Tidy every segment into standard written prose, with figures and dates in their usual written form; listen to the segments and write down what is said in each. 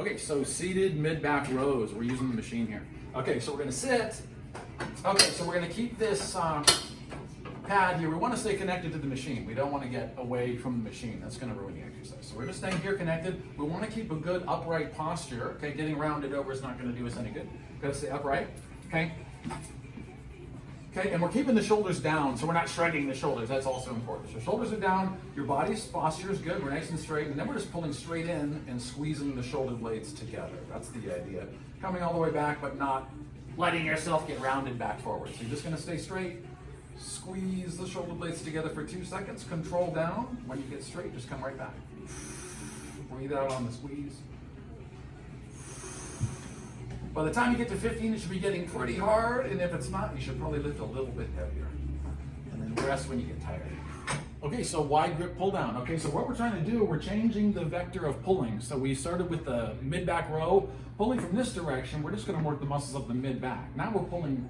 Okay, so seated mid-back rows, we're using the machine here. Okay, so we're gonna sit. Okay, so we're gonna keep this pad here. We wanna stay connected to the machine. We don't wanna get away from the machine. That's gonna ruin the exercise. So we're just staying here connected. We wanna keep a good upright posture. Okay, getting rounded over is not gonna do us any good. Gotta stay upright, okay? Okay, and we're keeping the shoulders down, so we're not shrugging the shoulders. That's also important. So shoulders are down, your body's posture is good, we're nice and straight, and then we're just pulling straight in and squeezing the shoulder blades together. That's the idea. Coming all the way back, but not letting yourself get rounded back forward. So you're just gonna stay straight, squeeze the shoulder blades together for 2 seconds, control down. When you get straight, just come right back. Breathe out on the squeeze. By the time you get to 15, it should be getting pretty hard, and if it's not, you should probably lift a little bit heavier. And then rest when you get tired. Okay, so wide grip pull down. Okay, so what we're trying to do, we're changing the vector of pulling. So we started with the mid-back row, pulling from this direction, we're just gonna work the muscles of the mid-back. Now we're pulling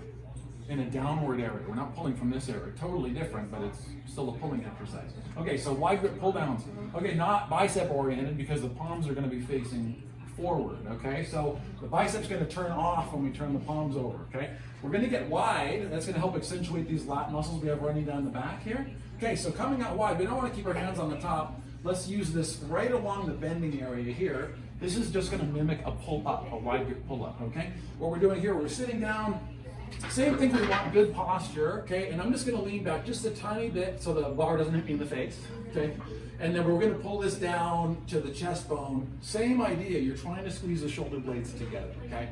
in a downward area. We're not pulling from this area. Totally different, but it's still a pulling exercise. Okay, so wide grip pull downs. Okay, not bicep oriented because the palms are gonna be facing forward, okay? So the bicep's gonna turn off when we turn the palms over, okay? We're gonna get wide. That's gonna help accentuate these lat muscles we have running down the back here. Okay, so coming out wide, we don't wanna keep our hands on the top. Let's use this right along the bending area here. This is just gonna mimic a pull up, a wide grip pull up, okay? What we're doing here, we're sitting down. Same thing, we want good posture, okay? And I'm just gonna lean back just a tiny bit so the bar doesn't hit me in the face, okay? And then we're gonna pull this down to the chest bone. Same idea, you're trying to squeeze the shoulder blades together, okay?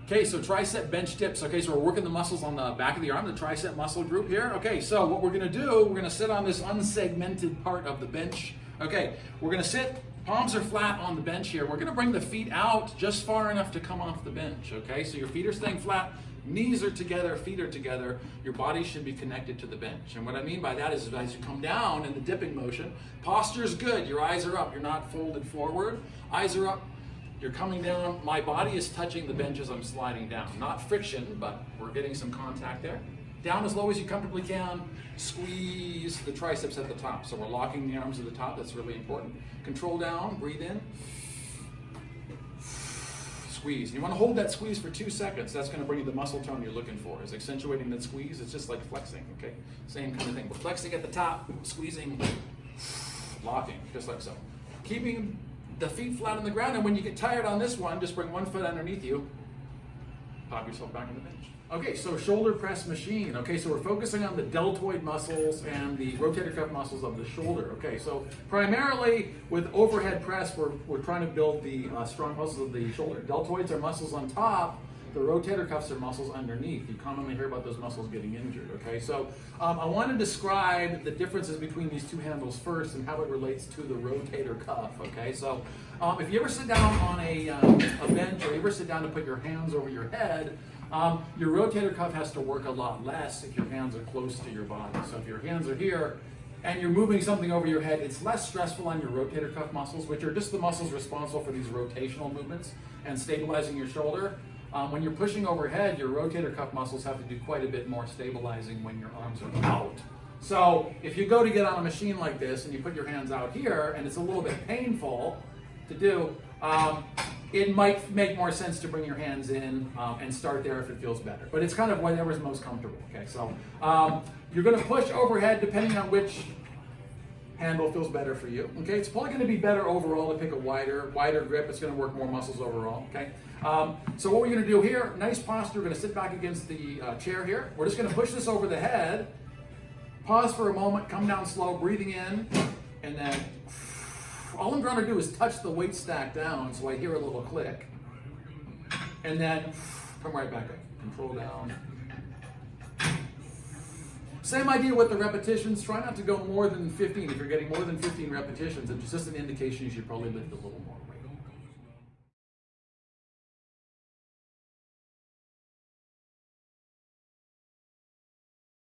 Okay, so tricep bench dips. Okay, so we're working the muscles on the back of the arm, the tricep muscle group here. Okay, so what we're gonna do, we're gonna sit on this unsegmented part of the bench. Okay, we're gonna sit, palms are flat on the bench here. We're gonna bring the feet out just far enough to come off the bench, okay? So your feet are staying flat, knees are together, feet are together. Your body should be connected to the bench. And what I mean by that is as you come down in the dipping motion, posture's good, your eyes are up, you're not folded forward, eyes are up, you're coming down, my body is touching the bench as I'm sliding down. Not friction, but we're getting some contact there. Down as low as you comfortably can, squeeze the triceps at the top. So we're locking the arms at the top, that's really important. Control down, breathe in. Squeeze. You want to hold that squeeze for 2 seconds. That's going to bring you the muscle tone you're looking for. Is accentuating that squeeze. It's just like flexing, okay? Same kind of thing. We're flexing at the top, squeezing, locking, just like so. Keeping the feet flat on the ground, and when you get tired on this one, just bring one foot underneath you, pop yourself back on the bench. Okay, so shoulder press machine. Okay, so we're focusing on the deltoid muscles and the rotator cuff muscles of the shoulder. Okay, so primarily with overhead press, we're trying to build the strong muscles of the shoulder. Deltoids are muscles on top. The rotator cuffs are muscles underneath. You commonly hear about those muscles getting injured, okay? So I want to describe the differences between these two handles first and how it relates to the rotator cuff, okay? So if you ever sit down on a bench or you ever sit down to put your hands over your head, your rotator cuff has to work a lot less if your hands are close to your body. So if your hands are here and you're moving something over your head, it's less stressful on your rotator cuff muscles, which are just the muscles responsible for these rotational movements and stabilizing your shoulder. When you're pushing overhead, your rotator cuff muscles have to do quite a bit more stabilizing when your arms are out. So if you go to get on a machine like this and you put your hands out here and it's a little bit painful to do, it might make more sense to bring your hands in and start there if it feels better. But it's kind of whatever's most comfortable, okay? So you're gonna push overhead depending on which handle feels better for you, okay? It's probably gonna be better overall to pick a wider grip. It's gonna work more muscles overall, okay? So what we're gonna do here, nice posture, we're gonna sit back against the chair here. We're just gonna push this over the head, pause for a moment, come down slow, breathing in, and then all I'm trying to do is touch the weight stack down so I hear a little click, and then come right back up, control down. Same idea with the repetitions. Try not to go more than 15. If you're getting more than 15 repetitions, it's just an indication you should probably lift a little more weight.